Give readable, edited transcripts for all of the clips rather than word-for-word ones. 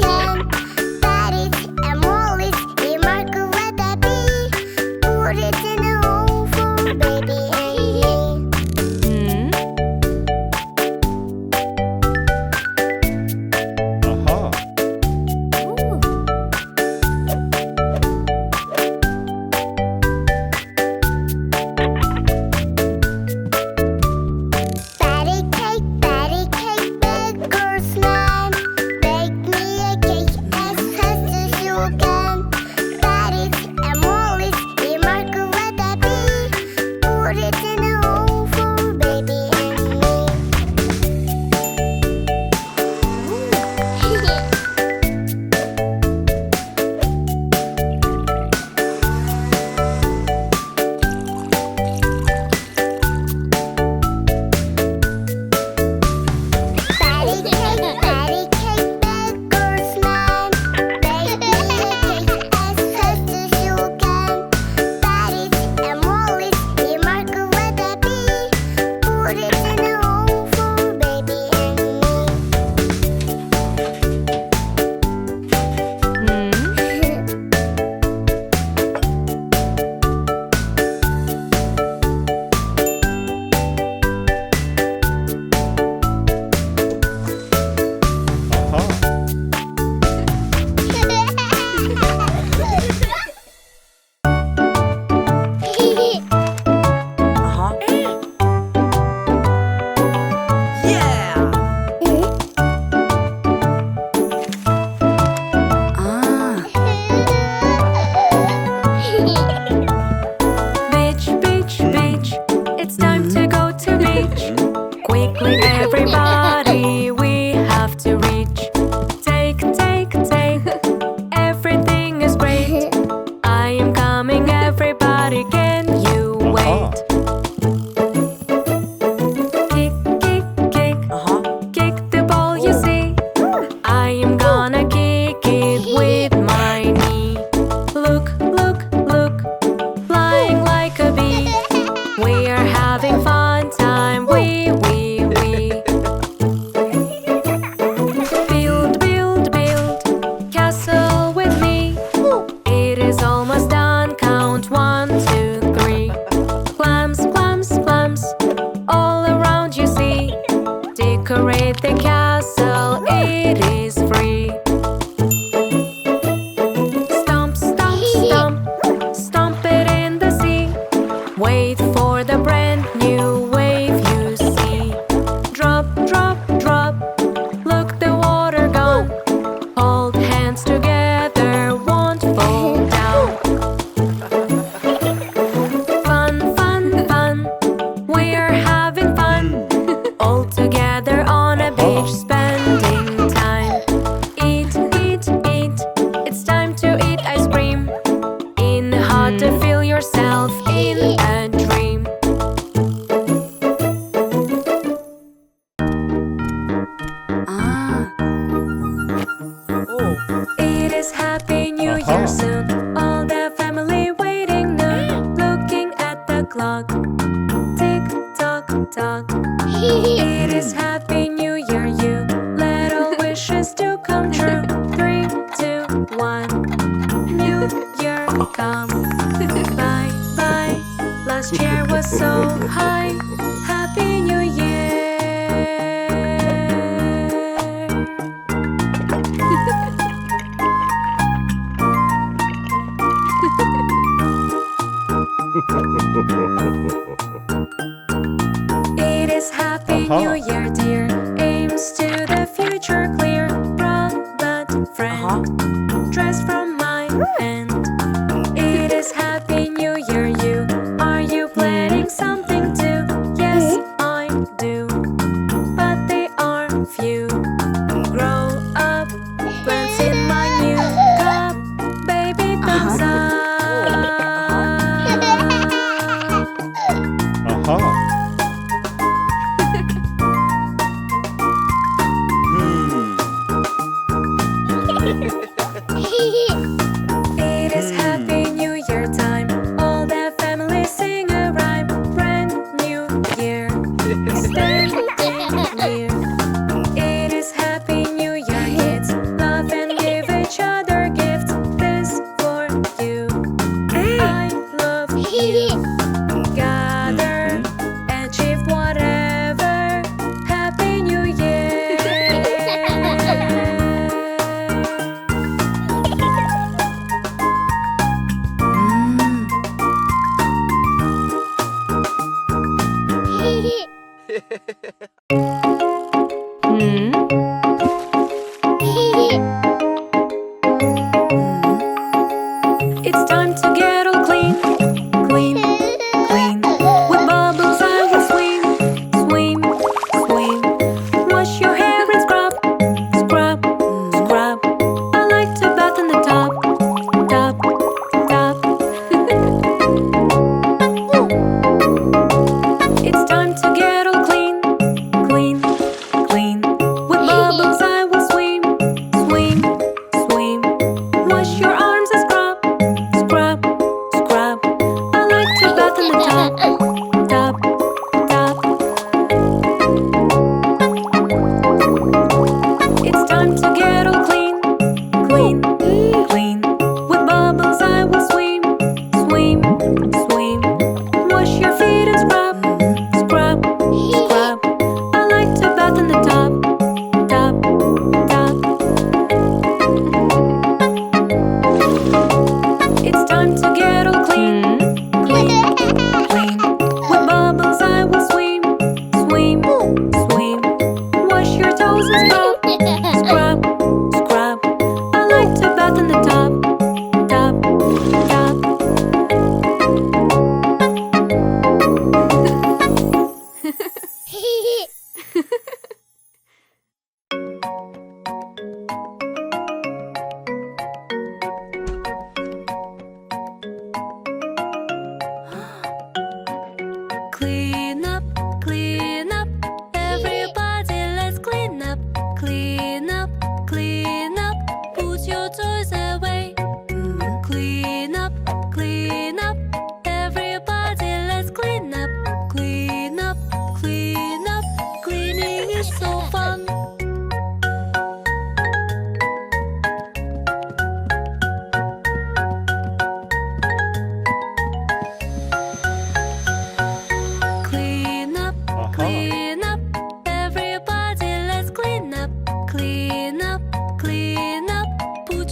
can. That is and all is remarkable that be. Put it in a hole for baby and me. Patty cake, baker's man. Bake me a cake as fast as you can. That is and all is remarkable that be. Put it in a hole for baby and me. Patty cake, baker's man. Bake me a cake as fast as you can. That is and all is remarkable that be. Put it in a hole for baby and Beach, beach, it's time to go to beach. Quickly, everybody, we have to reach. Take, everything is great. I am coming, everybody, can you wait? Kick, kick the ball you see. I am gonna kick it with my knee. Look, flying like a bee. We are having fun time, we. Build, castle with me. It is almost done, count 1, 2, 3. Clams, all around you see. Decorate the castle, it is free. Stomp it in the sea. Wait for the brand new wave you see. Drop, look the water gone. Hold hands together, won't fall down. Fun, we are having fun. All together on a beach, spending time. Eat, it's time to eat ice cream. In hot to feel yourself in a dream. It is Happy New Year soon. All the family waiting noon, looking at the clock. Tick tock. It is Happy New Year, you. Let all wishes to come true. 3, 2, 1. New Year come. Bye. Last year was so high. Happy New Year. It is Happy New Year, dear. Aims to the future clear. Broad but friend, dress from my hand. It is Happy New Year, you. Are you planning something too? Yes, I do. But they are few. Grow up, plants in my new cup. Baby, thumbs up. It is Happy New Year time. All the family sing a rhyme. Brand new year, standing near. It is Happy New Year, kids. Love and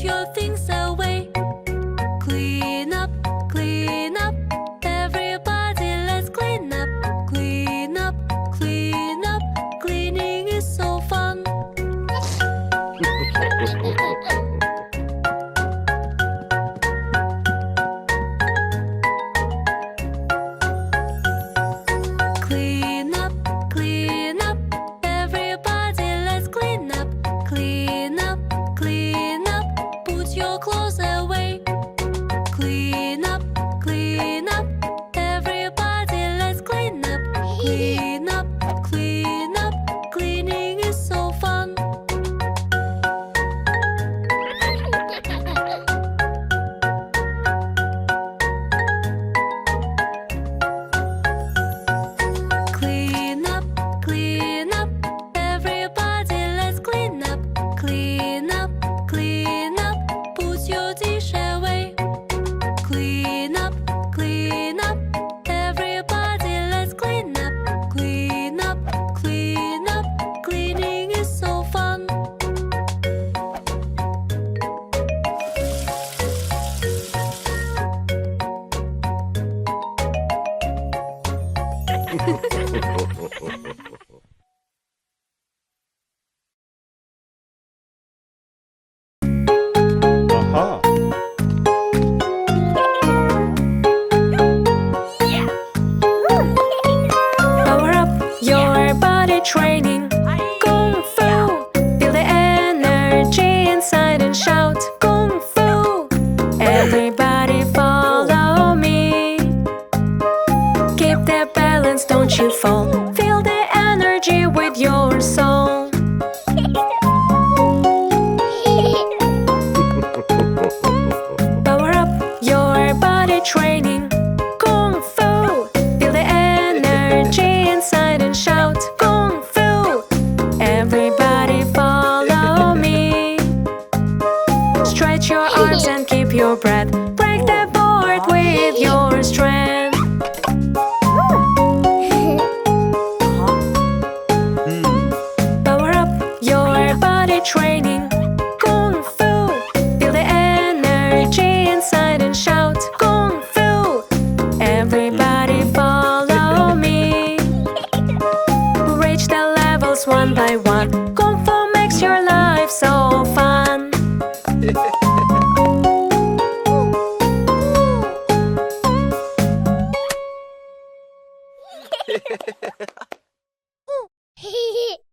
your things away. Clean up, clean up. Everybody, let's clean up. Clean up, clean up. Cleaning is so fun. Clean up, clean up. Everybody, let's clean up. Clean up, clean up. Put your clothes away. Clean up, clean up. Everybody, let's clean up. Clean up, clean up. Cleaning is so fun. Clean up, clean up. Everybody, let's clean up. Clean up, clean up. Put your dish away. Clean up, clean up. Everybody, let's clean up. Clean up, clean up. Cleaning is so fun. Aha. Power up your body training. Kung Fu. Feel the energy inside and shout Kung Fu. Everybody follow me. Keep the balance, don't you fall. Feel the energy with your soul. Power up your body training. Kung Fu. Feel the energy inside and shout Kung Fu. Everybody follow me. Stretch your arms and keep your breath. Break the board with your strength. Power up your body training. Kung Fu. Feel the energy inside and shout Kung Fu. Everybody follow me. Reach the levels one by one. Kung Fu makes your life so fun.